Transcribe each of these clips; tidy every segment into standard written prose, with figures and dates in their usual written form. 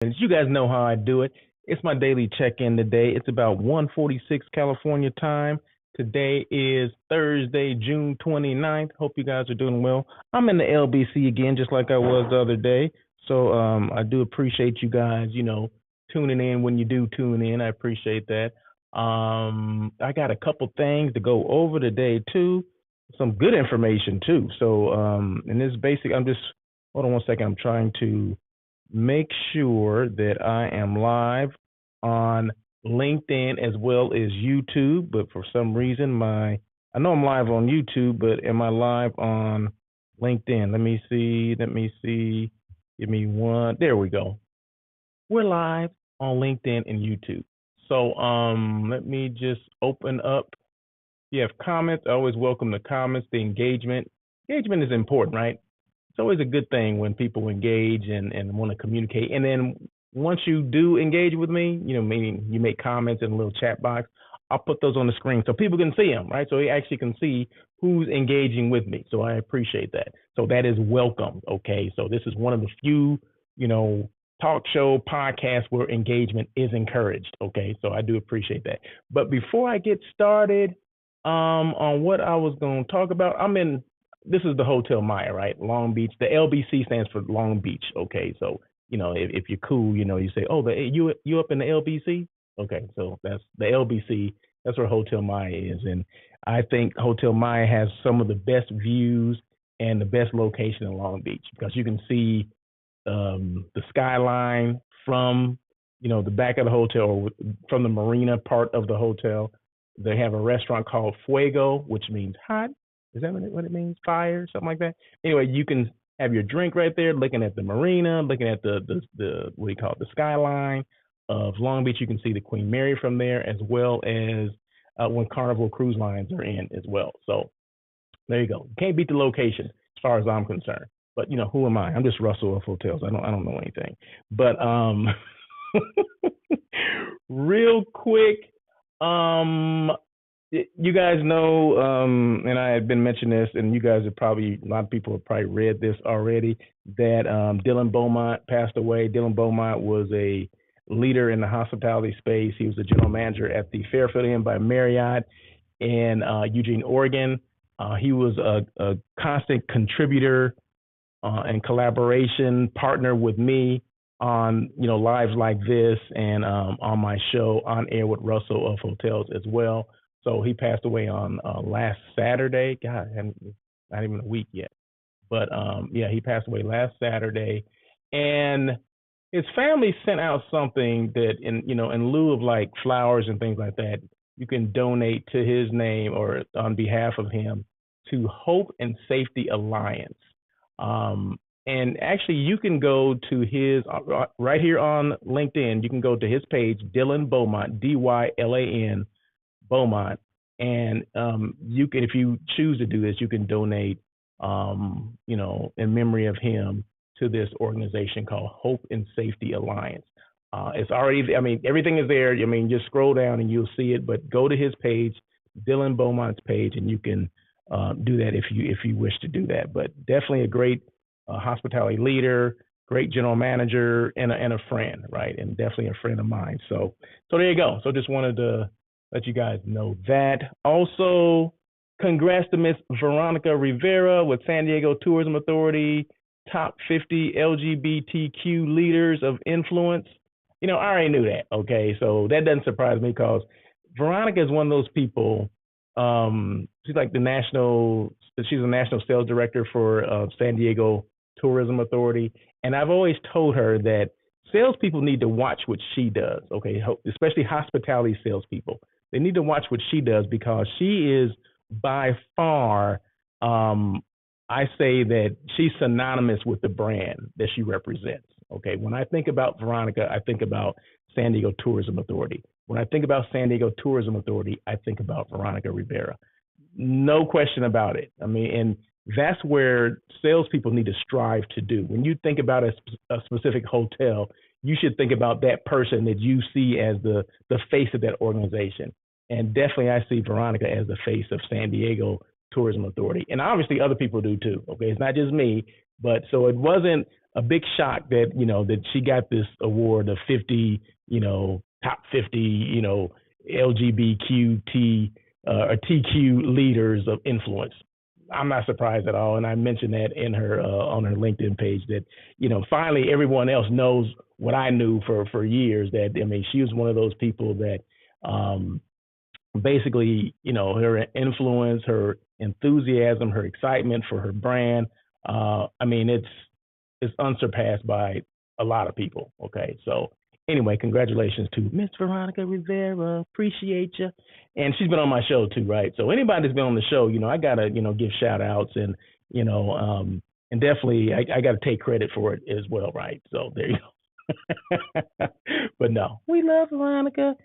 And you guys know how I do it. It's my daily check-in today. It's about 1:46 California time. Today is Thursday, June 29th. Hope you guys are doing well. I'm in the LBC again, just like I was the other day. So I do appreciate you guys, tuning in when you do tune in. I appreciate that. I got a couple things to go over today too. Some good information too. So in this basic, hold on one second. I'm trying to make sure that I am live on LinkedIn as well as YouTube. But for some reason, I know I'm live on YouTube, but am I live on LinkedIn? Let me see. Give me one. There we go. We're live on LinkedIn and YouTube. So let me just open up. If you have comments, I always welcome the comments, the engagement. Engagement is important, right? It's always a good thing when people engage and want to communicate. And then once you do engage with me, meaning you make comments in a little chat box, I'll put those on the screen so people can see them, right? So they actually can see who's engaging with me. So I appreciate that. So that is welcome, okay? So this is one of the few, talk show podcasts where engagement is encouraged, okay? So I do appreciate that. But before I get started on what I was going to talk about, this is the Hotel Maya, right? Long Beach. The LBC stands for Long Beach. Okay, so if you're cool, you say, oh, you up in the LBC? Okay, so that's the LBC. That's where Hotel Maya is, and I think Hotel Maya has some of the best views and the best location in Long Beach because you can see the skyline from the back of the hotel or from the marina part of the hotel. They have a restaurant called Fuego, which means hot. Is that what it means? Fire, something like that. Anyway, you can have your drink right there, looking at the marina, looking at the what do you call it, the skyline of Long Beach. You can see the Queen Mary from there, as well as when Carnival Cruise Lines are in as well. So there you go. Can't beat the location as far as I'm concerned. But who am I? I'm just Russell of Hotels. I don't know anything. But real quick, you guys know, and I had been mentioning this, and you guys a lot of people have probably read this already, that Dylan Beaumont passed away. Dylan Beaumont was a leader in the hospitality space. He was the general manager at the Fairfield Inn by Marriott in Eugene, Oregon. He was a constant contributor and collaboration partner with me on lives like this and on my show On Air with Russell of Hotels as well. So he passed away on last Saturday. God, not even a week yet. But he passed away last Saturday, and his family sent out something that in lieu of like flowers and things like that, you can donate to his name or on behalf of him to Hope and Safety Alliance. And actually, you can go to his right here on LinkedIn. You can go to his page, Dylan Beaumont, Dylan Beaumont, and you can, if you choose to do this, you can donate, in memory of him to this organization called Hope and Safety Alliance. It's already, everything is there. Just scroll down and you'll see it. But go to his page, Dylan Beaumont's page, and you can do that if you wish to do that. But definitely a great hospitality leader, great general manager, and a friend, right? And definitely a friend of mine. So there you go. So just wanted to let you guys know that. Also, congrats to Miss Veronica Rivera with San Diego Tourism Authority, top 50 LGBTQ leaders of influence. I already knew that, okay? So that doesn't surprise me because Veronica is one of those people. She's like she's a national sales director for San Diego Tourism Authority. And I've always told her that salespeople need to watch what she does, okay? Especially hospitality salespeople. They need to watch what she does because she is by far, I say that she's synonymous with the brand that she represents, okay? When I think about Veronica, I think about San Diego Tourism Authority. When I think about San Diego Tourism Authority, I think about Veronica Rivera. No question about it. And that's where salespeople need to strive to do. When you think about a specific hotel, you should think about that person that you see as the face of that organization. And definitely I see Veronica as the face of San Diego Tourism Authority. And obviously other people do too, okay? It's not just me, but so it wasn't a big shock that, that she got this award of 50, top 50, LGBTQ or TQ leaders of influence. I'm not surprised at all, and I mentioned that in her on her LinkedIn page that finally everyone else knows what I knew for years. That she was one of those people that basically her influence, her enthusiasm, her excitement for her brand. It's unsurpassed by a lot of people. Okay, so anyway, congratulations to Miss Veronica Rivera. Appreciate you. And she's been on my show too, right? So anybody that's been on the show, I gotta, give shout outs and, and definitely I gotta take credit for it as well, right? So there you go. But no, we love Veronica.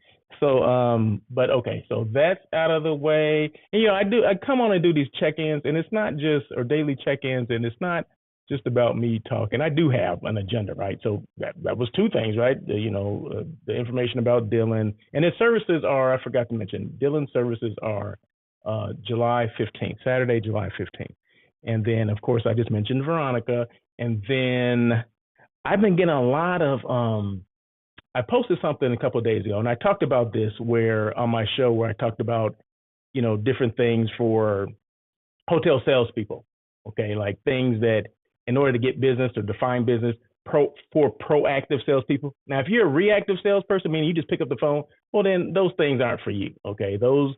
So, but okay, so that's out of the way. And I come on and do these check-ins, and it's not just or daily check-ins, and it's not just about me talking. I do have an agenda, right? So that was two things, right? The information about Dylan and his services are, I forgot to mention, Dylan's services are July 15th, Saturday, July 15th. And then, of course, I just mentioned Veronica. And then I've been getting a lot of, I posted something a couple of days ago, and I talked about this on my show where I talked about, different things for hotel salespeople. Okay, like things that in order to get business or define business for proactive salespeople. Now, if you're a reactive salesperson, meaning you just pick up the phone, well, then those things aren't for you. Okay, those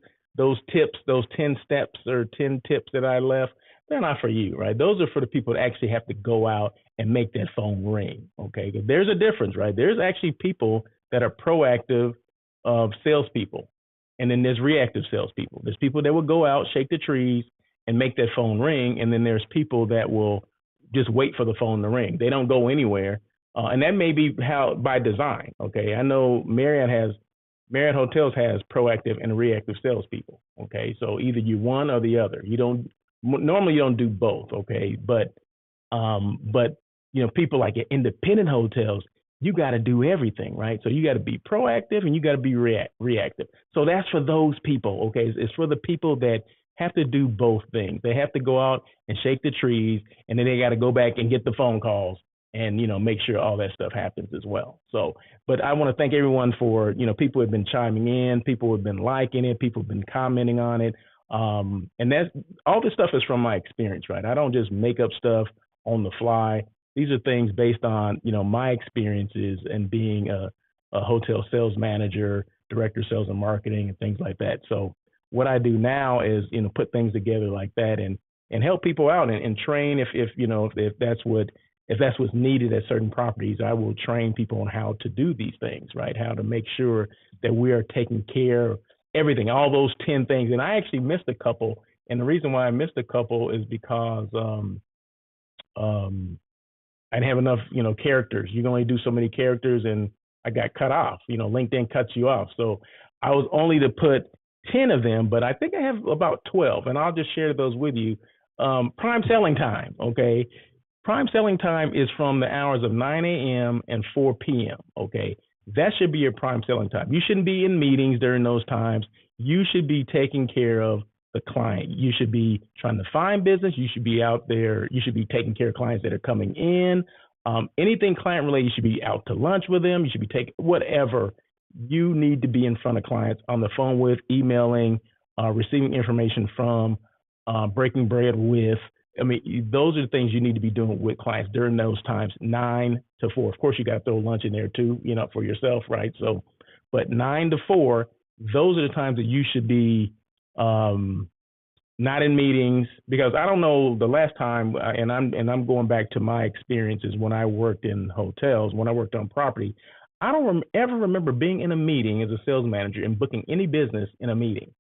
tips, those 10 steps or 10 tips that I left, they're not for you, right? Those are for the people that actually have to go out and make that phone ring. Okay, because there's a difference, right? There's actually people that are proactive salespeople, and then there's reactive salespeople. There's people that will go out, shake the trees, and make that phone ring, and then there's people that will just wait for the phone to ring. They don't go anywhere, and that may be how by design. Okay, I know Marriott Hotels has proactive and reactive salespeople. Okay, so either you one or the other. Normally you don't do both. Okay, but people like at independent hotels, you got to do everything, right? So you got to be proactive and you got to be reactive. So that's for those people. Okay, it's for the people that have to do both things. They have to go out and shake the trees, and then they got to go back and get the phone calls and, make sure all that stuff happens as well. So, but I want to thank everyone for, people have been chiming in, people have been liking it, people have been commenting on it. And that's all this stuff is from my experience, right? I don't just make up stuff on the fly. These are things based on, my experiences and being a hotel sales manager, director of sales and marketing and things like that. So what I do now is, put things together like that and help people out and train if that's what's needed at certain properties. I will train people on how to do these things, right? How to make sure that we are taking care of everything, all those 10 things. And I actually missed a couple. And the reason why I missed a couple is because I didn't have enough, characters. You can only do so many characters, and I got cut off. LinkedIn cuts you off. So I was only to put 10 of them, but I think I have about 12, and I'll just share those with you. Prime selling time, okay? Prime selling time is from the hours of 9 a.m. and 4 p.m., okay? That should be your prime selling time. You shouldn't be in meetings during those times. You should be taking care of the client. You should be trying to find business. You should be out there. You should be taking care of clients that are coming in. Anything client related, you should be out to lunch with them. You should be taking whatever. You need to be in front of clients, on the phone with, emailing, receiving information from, breaking bread with. Those are the things you need to be doing with clients during those times, 9 to 4. Of course, you got to throw lunch in there too, for yourself, right? So, but 9 to 4, those are the times that you should be not in meetings, because I don't know the last time, and I'm going back to my experiences when I worked in hotels, when I worked on property. I don't ever remember being in a meeting as a sales manager and booking any business in a meeting.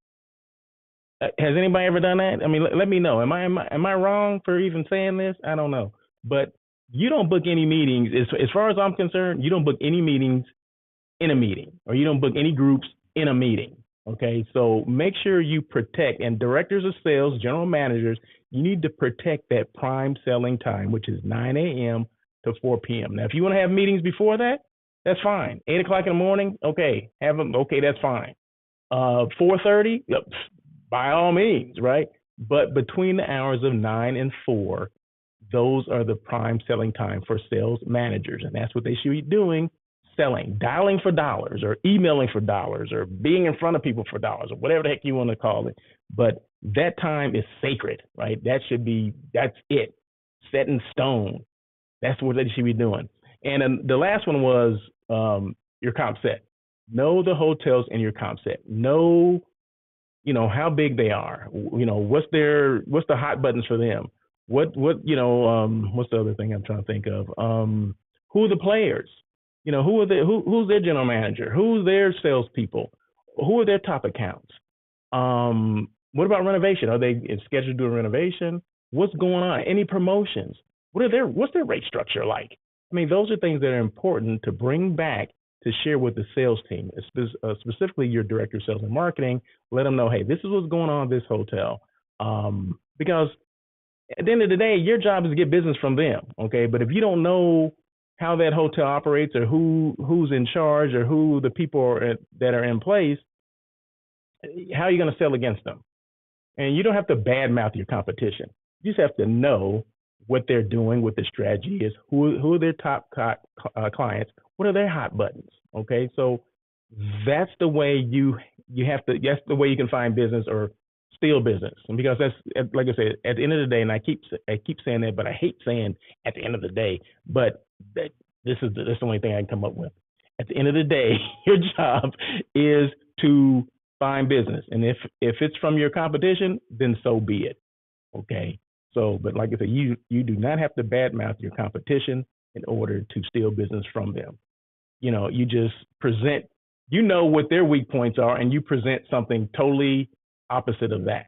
Has anybody ever done that? Let me know. Am I wrong for even saying this? I don't know. But you don't book any meetings. As far as I'm concerned, you don't book any meetings in a meeting, or you don't book any groups in a meeting. Okay, so make sure you protect, and directors of sales, general managers, you need to protect that prime selling time, which is 9 a.m. to 4 p.m. Now, if you want to have meetings before that, that's fine. 8 o'clock in the morning, okay, have them. Okay, that's fine. 4:30, by all means, right? But between the hours of 9 and 4, those are the prime selling time for sales managers. And that's what they should be doing, selling, dialing for dollars or emailing for dollars or being in front of people for dollars or whatever the heck you want to call it. But that time is sacred, right? That's it, set in stone. That's what they should be doing. And then the last one was your comp set. Know the hotels in your comp set. Know, how big they are. What's the hot buttons for them? What's the other thing I'm trying to think of? Who are the players? Who's their general manager? Who's their salespeople? Who are their top accounts? What about renovation? Are they scheduled to do a renovation? What's going on? Any promotions? What's their rate structure like? I mean, those are things that are important to bring back to share with the sales team, specifically your director of sales and marketing. Let them know, hey, this is what's going on at this hotel. Because at the end of the day, your job is to get business from them, okay? But if you don't know how that hotel operates or who's in charge or who the people are that are in place, how are you going to sell against them? And you don't have to badmouth your competition. You just have to know what they're doing, what the strategy is, who are their top clients, what are their hot buttons, okay? So that's the way that's the way you can find business or steal business. And because that's, like I said, at the end of the day, and I keep saying that, but I hate saying at the end of the day, but that's the only thing I can come up with. At the end of the day, your job is to find business. And if it's from your competition, then so be it, okay? So, but like I said, you do not have to badmouth your competition in order to steal business from them. You just present, what their weak points are, and you present something totally opposite of that,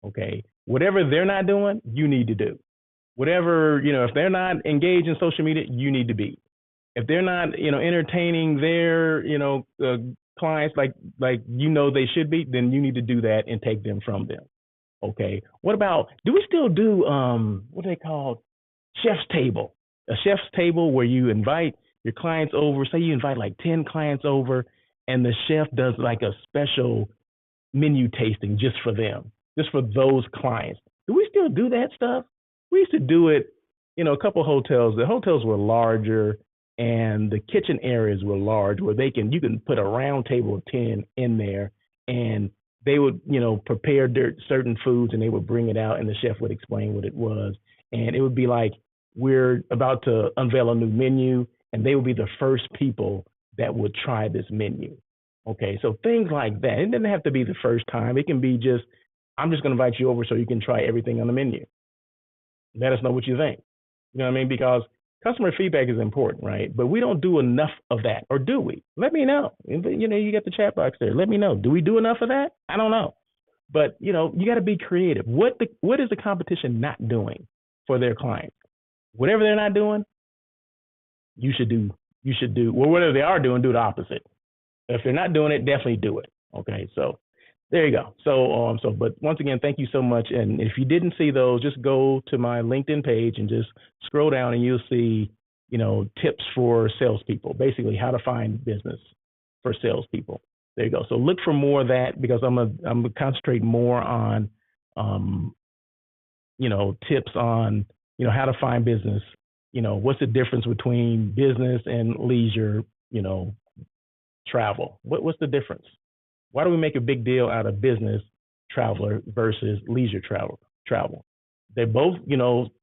okay? Whatever they're not doing, you need to do. Whatever, if they're not engaged in social media, you need to be. If they're not, entertaining their, clients like they should be, then you need to do that and take them from them. Okay. What about, do we still do what they call chef's table? A chef's table where you invite your clients over, say you invite like 10 clients over, and the chef does like a special menu tasting just for them, just for those clients. Do we still do that stuff? We used to do it, a couple of hotels. The hotels were larger and the kitchen areas were large where you can put a round table of 10 in there, and they would, prepare certain foods and they would bring it out and the chef would explain what it was. And it would be like, we're about to unveil a new menu and they would be the first people that would try this menu. Okay, so things like that. It doesn't have to be the first time. It can be just, I'm just going to invite you over so you can try everything on the menu. Let us know what you think. You know what I mean? Because customer feedback is important, right? But we don't do enough of that, or do we? Let me know. You got the chat box there. Let me know. Do we do enough of that? I don't know. But, you got to be creative. What is the competition not doing for their clients? Whatever they're not doing, you should do. Well, whatever they are doing, do the opposite. If they're not doing it, definitely do it. Okay, so there you go. But once again, thank you so much. And if you didn't see those, just go to my LinkedIn page and just scroll down and you'll see, tips for salespeople, basically how to find business for salespeople. There you go. So look for more of that, because I'm gonna concentrate more on, tips on, how to find business. What's the difference between business and leisure, travel? What's the difference? Why do we make a big deal out of business traveler versus leisure travel? They're both,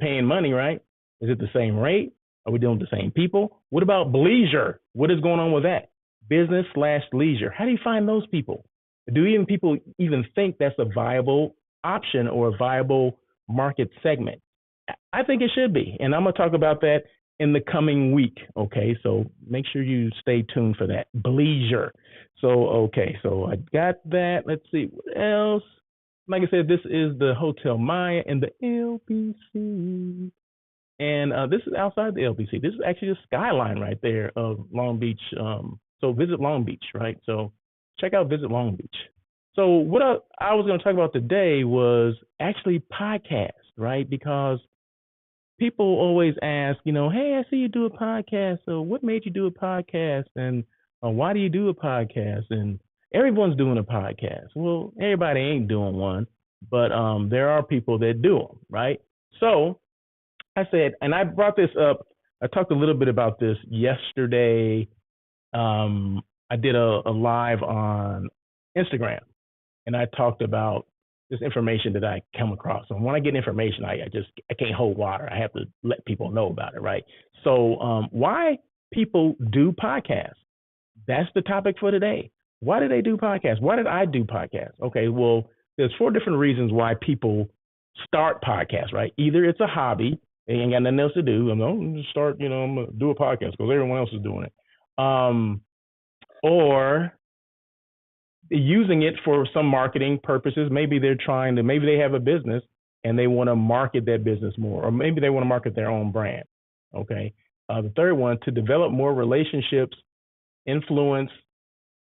paying money, right? Is it the same rate? Are we dealing with the same people? What about bleisure? What is going on with that? Business/leisure. How do you find those people? Do people even think that's a viable option or a viable market segment? I think it should be. And I'm going to talk about that in the coming week. Okay. So make sure you stay tuned for that. Bleisure. So I got that. Let's see what else. Like I said, this is the Hotel Maya and the LBC. And this is outside the LBC. This is actually the skyline right there of Long Beach. So visit Long Beach, right? So check out Visit Long Beach. So what I was going to talk about today was actually podcasts, right? Because people always ask, hey, I see you do a podcast. So what made you do a podcast? And why do you do a podcast? And everyone's doing a podcast. Well, everybody ain't doing one, but there are people that do them, right? So I said, and I brought this up. I talked a little bit about this yesterday. I did a live on Instagram, and I talked about this information that I come across. And when I get information, I can't hold water. I have to let people know about it, right? So why people do podcasts? That's the topic for today. Why do they do podcasts? Why did I do podcasts? Okay, well, there's 4 different reasons why people start podcasts, right? Either it's a hobby, they ain't got nothing else to do. I'm going to start, I'm going to do a podcast because everyone else is doing it. Or using it for some marketing purposes. Maybe maybe they have a business and they want to market that business more, or maybe they want to market their own brand. Okay. The third one, to develop more relationships, influence,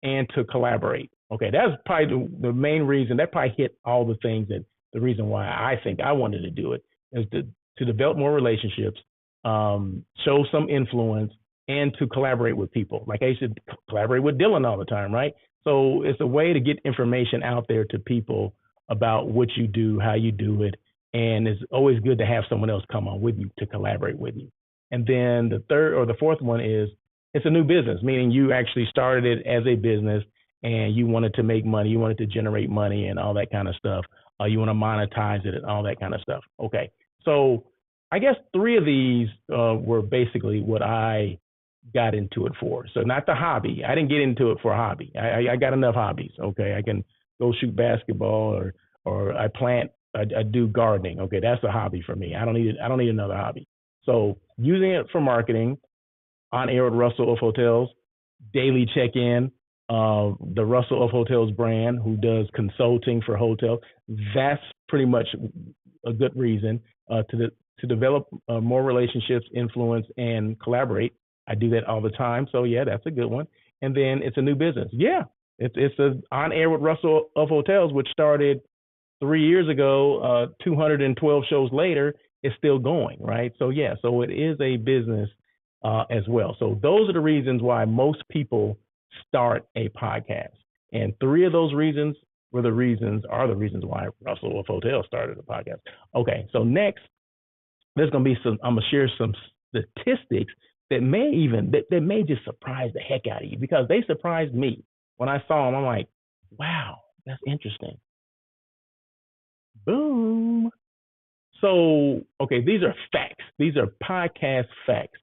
and to collaborate. Okay, that's probably the main reason. That probably hit all the things that the reason why I think I wanted to do it is to develop more relationships, show some influence, and to collaborate with people. Like I used to collaborate with Dylan all the time, right? So it's a way to get information out there to people about what you do, how you do it, and it's always good to have someone else come on with you to collaborate with you. And then the third or the fourth one is it's a new business, meaning you actually started it as a business and you wanted to make money, you wanted to generate money and all that kind of stuff. You want to monetize it and all that kind of stuff. Okay, so I guess 3 of these were basically what I got into it for. So not the hobby. I didn't get into it for a hobby. I got enough hobbies. Okay, I can go shoot basketball or I do gardening. Okay, that's a hobby for me. I don't need another hobby. So using it for marketing, on air with Russell of Hotels, daily check-in, the Russell of Hotels brand who does consulting for hotels. That's pretty much a good reason to develop more relationships, influence, and collaborate. I do that all the time. So yeah, that's a good one. And then it's a new business. Yeah, it's a on air with Russell of Hotels, which started 3 years ago. 212 shows later, it's still going, right? So yeah, so it is a business as well. So those are the reasons why most people start a podcast. And 3 of those reasons are the reasons why Russell of Hotels started a podcast. Okay, so next, I'm gonna share some statistics that may just surprise the heck out of you, because they surprised me. When I saw them, I'm like, wow, that's interesting. Boom. So, okay, these are facts. These are podcast facts.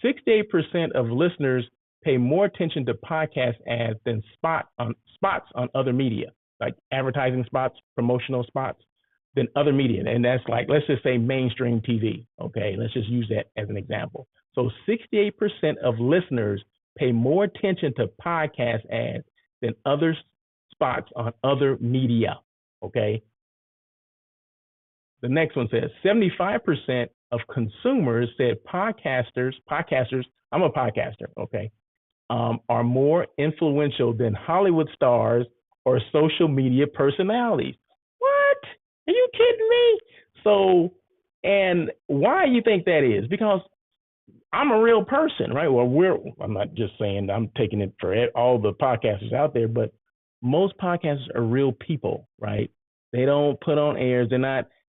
68% of listeners pay more attention to podcast ads than spots on other media, like advertising spots, promotional spots, than other media. And that's like, let's just say mainstream TV. Okay, let's just use that as an example. So 68% of listeners pay more attention to podcast ads than other spots on other media. Okay. The next one says 75% of consumers said podcasters, I'm a podcaster, okay, are more influential than Hollywood stars or social media personalities. What? Are you kidding me? So, and why you think that is? Because I'm a real person, right? Well, I'm not just saying I'm taking it for all the podcasters out there, but most podcasters are real people, right? They don't put on airs. They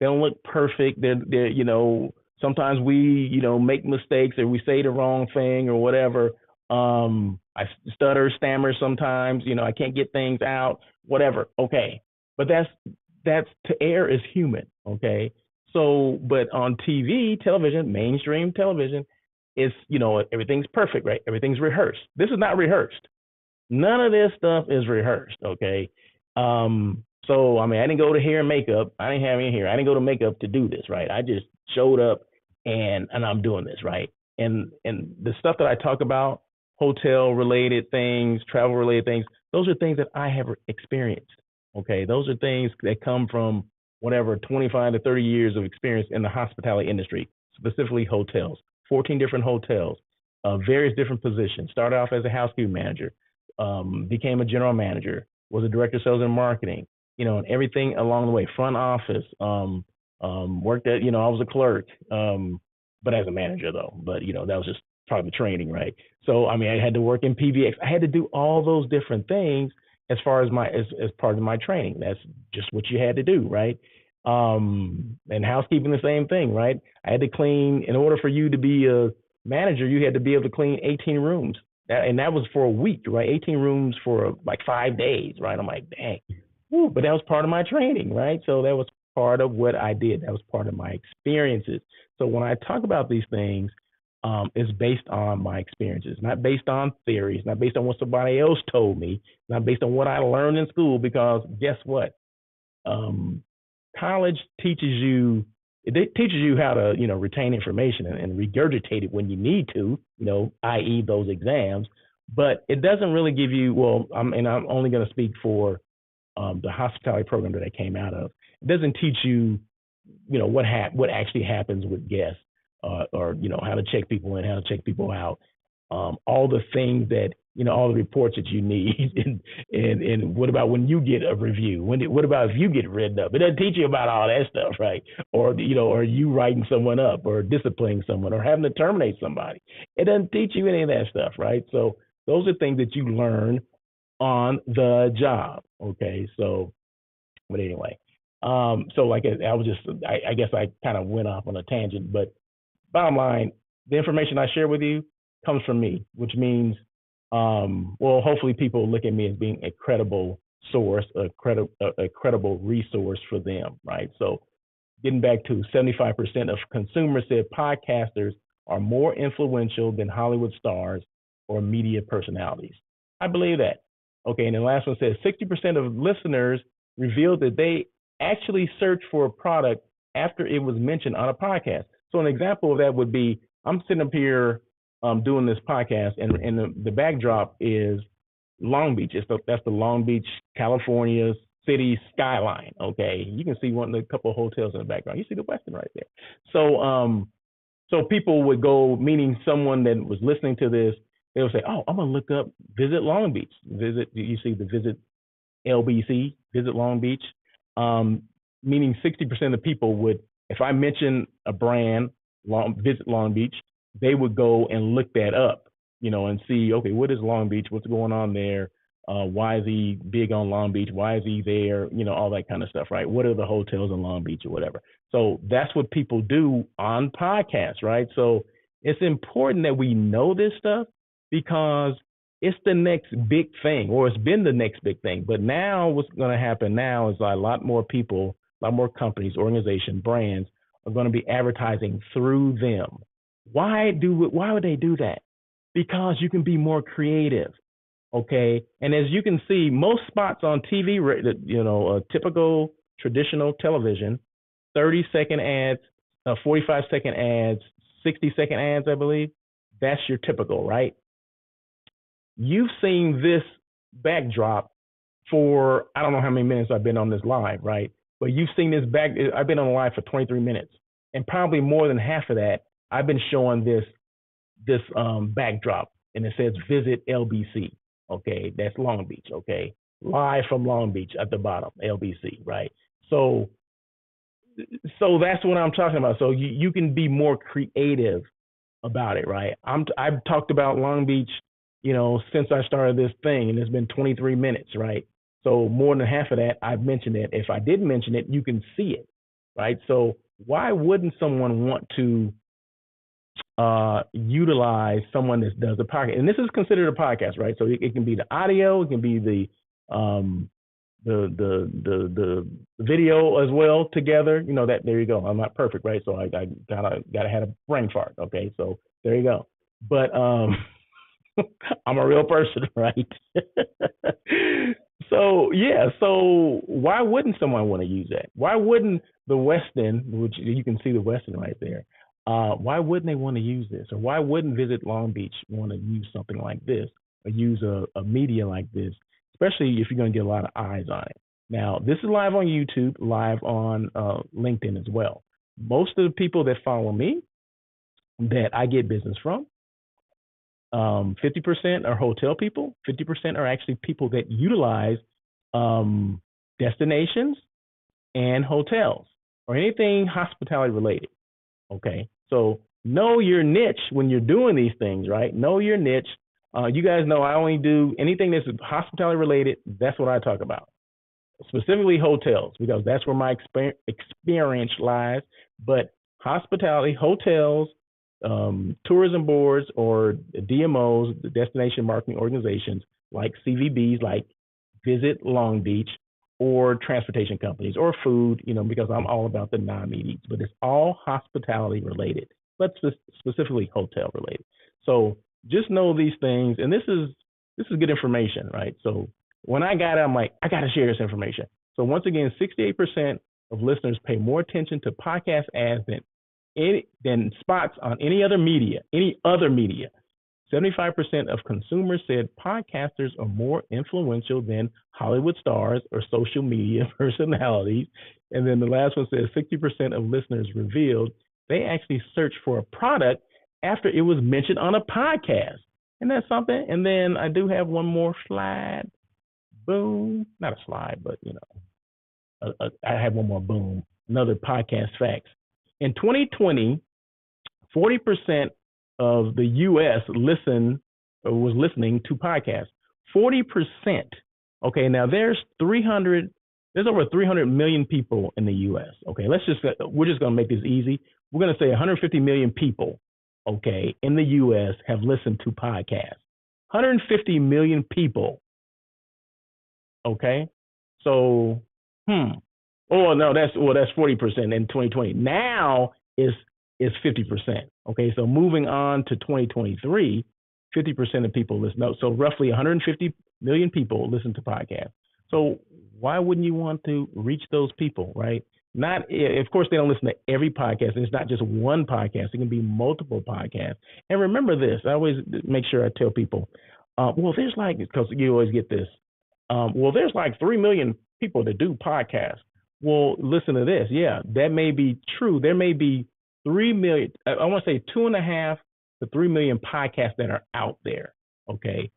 don't look perfect. They're sometimes we, make mistakes or we say the wrong thing or whatever. I stutter, stammer sometimes, I can't get things out, whatever. Okay. But that's to air is human. Okay. So, but on television, mainstream television, it's, everything's perfect, right? Everything's rehearsed. This is not rehearsed. None of this stuff is rehearsed. Okay. So, I didn't go to hair and makeup. I didn't have any hair. I didn't go to makeup to do this, right? I just showed up and I'm doing this, right? And the stuff that I talk about, hotel related things, travel related things, those are things that I have experienced. Okay. Those are things that come from whatever 25 to 30 years of experience in the hospitality industry, specifically hotels, 14 different hotels, various different positions. Started off as a housekeeping manager, became a general manager, was a director of sales and marketing, and everything along the way, front office, worked at, I was a clerk, but as a manager though, but that was just part of the training, right? So, I had to work in PBX. I had to do all those different things as far as as part of my training. That's just what you had to do, right? And housekeeping, the same thing, right? I had to clean, in order for you to be a manager, you had to be able to clean 18 rooms. And that was for a week, right? 18 rooms for like 5 days, right? I'm like, dang. Woo, but that was part of my training, right? So that was part of what I did. That was part of my experiences. So when I talk about these things, it's based on my experiences, not based on theories, not based on what somebody else told me, not based on what I learned in school, because guess what? Um, College teaches you, it teaches you how to, retain information and regurgitate it when you need to, i.e. those exams, but it doesn't really give you, well, I'm only going to speak for the hospitality program that I came out of. It doesn't teach you, what actually happens with guests, or how to check people in, how to check people out, all the things that, all the reports that you need, and what about when you get a review? What about if you get written up? It doesn't teach you about all that stuff, right? Or or you writing someone up, or disciplining someone, or having to terminate somebody. It doesn't teach you any of that stuff, right? So those are things that you learn on the job. Okay, so but anyway, so like I was just, I guess I kind of went off on a tangent, but bottom line, the information I share with you comes from me, which means, well, hopefully people look at me as being a credible source, a credible resource for them, right? So getting back to 75% of consumers said podcasters are more influential than Hollywood stars or media personalities. I believe that. Okay, and the last one says 60% of listeners revealed that they actually searched for a product after it was mentioned on a podcast. So an example of that would be, I'm sitting up here doing this podcast, and the backdrop is Long Beach. That's the Long Beach, California city skyline. Okay, you can see a couple of hotels in the background. You see the Westin right there. So people would go, meaning someone that was listening to this, they would say, "Oh, I'm gonna look up Visit Long Beach. You see the Visit LBC, Visit Long Beach." Meaning 60% of people would, if I mention a brand, Visit Long Beach, they would go and look that up, and see, okay, what is Long Beach? What's going on there? Why is he big on Long Beach? Why is he there? All that kind of stuff, right? What are the hotels in Long Beach or whatever? So that's what people do on podcasts, right? So it's important that we know this stuff, because it's the next big thing, or it's been the next big thing. But now what's going to happen now is a lot more people, a lot more companies, organizations, brands are going to be advertising through them. Why would they do that? Because you can be more creative. Okay. And as you can see, most spots on TV, typical traditional television, 30-second ads, 45-second ads, 60-second ads, I believe. That's your typical, right? You've seen this backdrop for, I don't know how many minutes I've been on this live, right? But you've seen this I've been on the live for 23 minutes. And probably more than half of that, I've been showing this backdrop, and it says Visit LBC. Okay, that's Long Beach. Okay, live from Long Beach at the bottom, LBC, right? So that's what I'm talking about. So you can be more creative about it, right? I've talked about Long Beach, since I started this thing, and it's been 23 minutes, right? So more than half of that, I've mentioned it. If I didn't mention it, you can see it, right? So why wouldn't someone want to utilize someone that does a podcast? And this is considered a podcast, right? So it can be the audio, it can be the video as well together. That, there you go. I'm not perfect, right? So I gotta have a brain fart. Okay, so there you go. But I'm a real person, right? So yeah, so why wouldn't someone want to use that? Why wouldn't the Westin, which you can see the Westin right there, why wouldn't they want to use this? Or why wouldn't Visit Long Beach want to use something like this, or use a media like this, especially if you're going to get a lot of eyes on it? Now, this is live on YouTube, live on LinkedIn as well. Most of the people that follow me, that I get business from, 50% are hotel people, 50% are actually people that utilize destinations and hotels, or anything hospitality related. Okay, so know your niche when you're doing these things, right? Know your niche. You guys know I only do anything that's hospitality related. That's what I talk about. specifically hotels, because that's where my experience lies. But hospitality, hotels, tourism boards, or DMOs, the destination marketing organizations, like CVBs, like Visit Long Beach, or transportation companies, or food, because I'm all about the non-meat eats, but it's all hospitality related, but specifically hotel related. So just know these things, and this is good information, right? So when I got it, I'm like, I got to share this information. So once again, 68% of listeners pay more attention to podcast ads than spots on any other media. 75% of consumers said podcasters are more influential than Hollywood stars or social media personalities. And then the last one says 60% of listeners revealed they actually searched for a product after it was mentioned on a podcast. And that's something. And then I do have one more slide. Boom. Not a slide, but, I have one more boom. Another podcast facts. In 2020, 40% of the U.S. was listening to podcasts. 40%. Okay, now there's over 300 million people in the U.S. Okay, we're just gonna make this easy. We're gonna say 150 million people, okay, in the U.S. have listened to podcasts. 150 million people. Okay, so that's 40% in 2020. Now is 50%. Okay, so moving on to 2023, 50% of people listen. So roughly 150 million people listen to podcasts. So why wouldn't you want to reach those people, right? Of course, they don't listen to every podcast, and it's not just one podcast. It can be multiple podcasts. And remember this, I always make sure I tell people, because you always get this, there's like 3 million people that do podcasts. Well, listen to this. Yeah, that may be true. There may be 3 million, I want to say 2.5 to 3 million podcasts that are out there. Okay.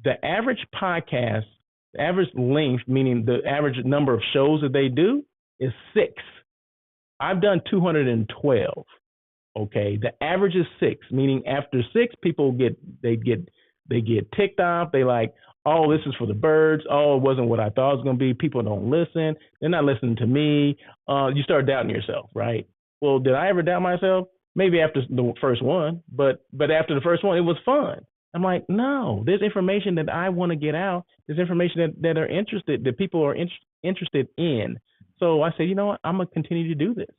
The average podcast, the average length, meaning the average number of shows that they do, is 6. I've done 212. Okay. The average is 6, meaning after 6, people get ticked off. They like, oh, this is for the birds. Oh, it wasn't what I thought it was going to be. People don't listen. They're not listening to me. You start doubting yourself, right? Well, did I ever doubt myself? Maybe after the first one, but after the first one, it was fun. I'm like, no, there's information that I want to get out. There's information that people are interested in. So I said, you know what? I'm going to continue to do this.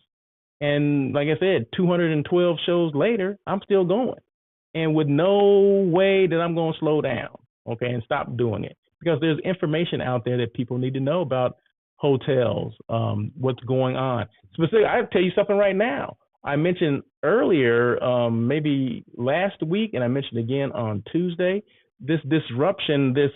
And like I said, 212 shows later, I'm still going. And with no way that I'm going to slow down, okay, and stop doing it. Because there's information out there that people need to know about hotels, what's going on. Specifically, I'll tell you something right now. I mentioned earlier, maybe last week, and I mentioned again on Tuesday, this disruption, this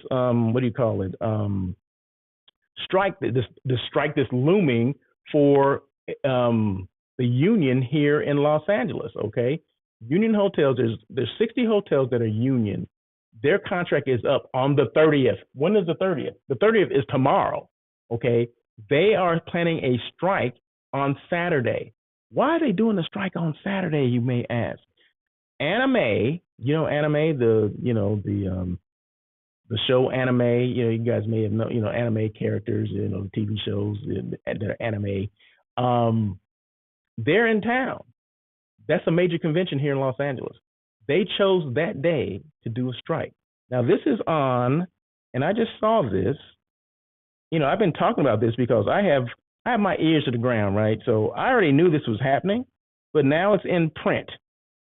strike, this strike that's looming for the union here in Los Angeles. Okay, union hotels. There's 60 hotels that are union. Their contract is up on the 30th. When is the 30th? The 30th is tomorrow. Okay, they are planning a strike on Saturday. Why are they doing the strike on Saturday, you may ask? Anime, anime, the show Anime, you guys may have known, anime characters, the TV shows that are anime. They're in town. That's a major convention here in Los Angeles. They chose that day to do a strike. Now this is on, and I just saw this. I've been talking about this because I have my ears to the ground, right? So I already knew this was happening, but now it's in print.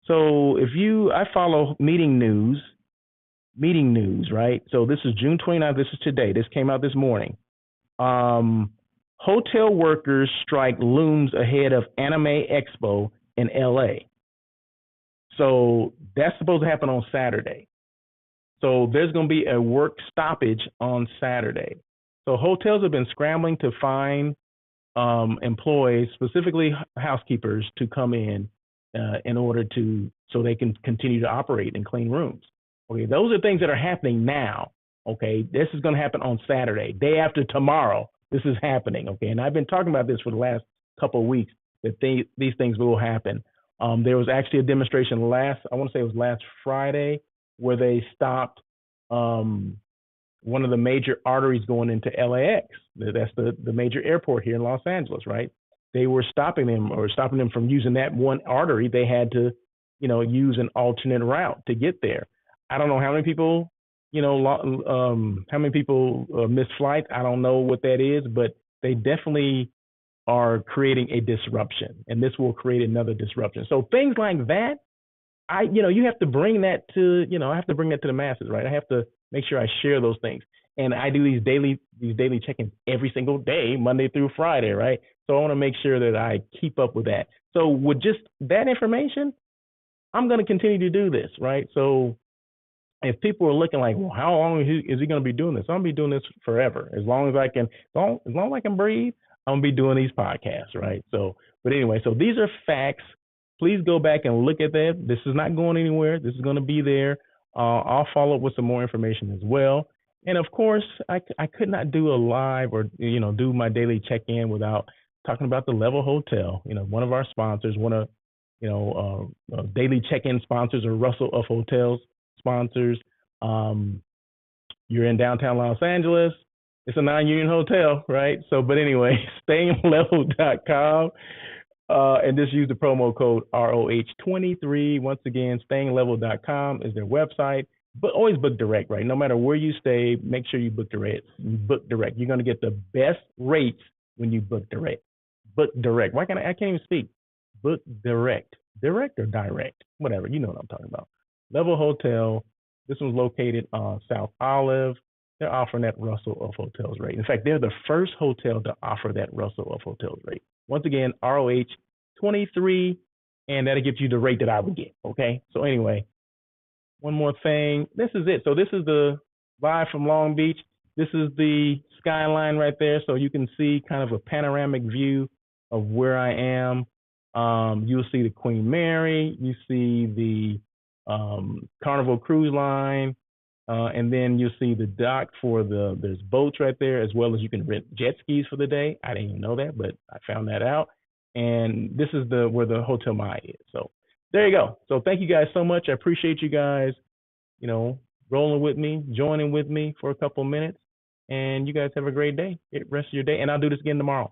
So I follow meeting news, right? So this is June 29th. This is today. This came out this morning. Hotel workers strike looms ahead of Anime Expo in LA. So that's supposed to happen on Saturday. So there's going to be a work stoppage on Saturday. So hotels have been scrambling to find employees, specifically housekeepers, to come in order so they can continue to operate and clean rooms. Okay, those are things that are happening now. Okay, this is going to happen on Saturday, day after tomorrow. This is happening. Okay, and I've been talking about this for the last couple of weeks that these things will happen. There was actually a demonstration last Friday, where they stopped one of the major arteries going into LAX. That's the major airport here in Los Angeles, right? They were stopping them from using that one artery. They had to, use an alternate route to get there. I don't know how many people, how many people miss flights. I don't know what that is, but they definitely are creating a disruption, and this will create another disruption. So things like that, you have to bring that to, I have to bring that to the masses, right? I have to make sure I share those things. And I do these daily check-ins every single day, Monday through Friday, right? So I want to make sure that I keep up with that. So with just that information, I'm going to continue to do this, right? So if people are looking like, well, how long is he going to be doing this? I'm going to be doing this forever. As long as I can, as long as I can breathe, I'm going to be doing these podcasts, right? So, but anyway, so these are facts. Please go back and look at that. This is not going anywhere. This is going to be there. I'll follow up with some more information as well. And of course, I could not do a live or, do my daily check-in without talking about the Level Hotel, one of our sponsors, one of, daily check-in sponsors or Russell of Hotels sponsors. You're in downtown Los Angeles. It's a non-union hotel, right? So, but anyway, stayinglevel.com. And just use the promo code ROH23. Once again, stayinglevel.com is their website. But always book direct, right? No matter where you stay, make sure you book direct. You're going to get the best rates when you book direct. Book direct. I can't even speak. Book direct. Direct or direct? Whatever. You know what I'm talking about. Level Hotel. This one's located on South Olive. They're offering that Russell of Hotels rate. In fact, they're the first hotel to offer that Russell of Hotels rate. Once again, ROH 23, and that'll get you the rate that I would get. Okay. So anyway, one more thing. This is it. So this is the live from Long Beach. This is the skyline right there. So you can see kind of a panoramic view of where I am. You'll see the Queen Mary. You see the Carnival Cruise Line. And then you'll see the dock for there's boats right there, as well as you can rent jet skis for the day. I didn't even know that, but I found that out. And this is where the Hotel Mai is. So there you go. So thank you guys so much. I appreciate you guys, rolling with me, joining with me for a couple of minutes. And you guys have a great day. Rest of your day. And I'll do this again tomorrow.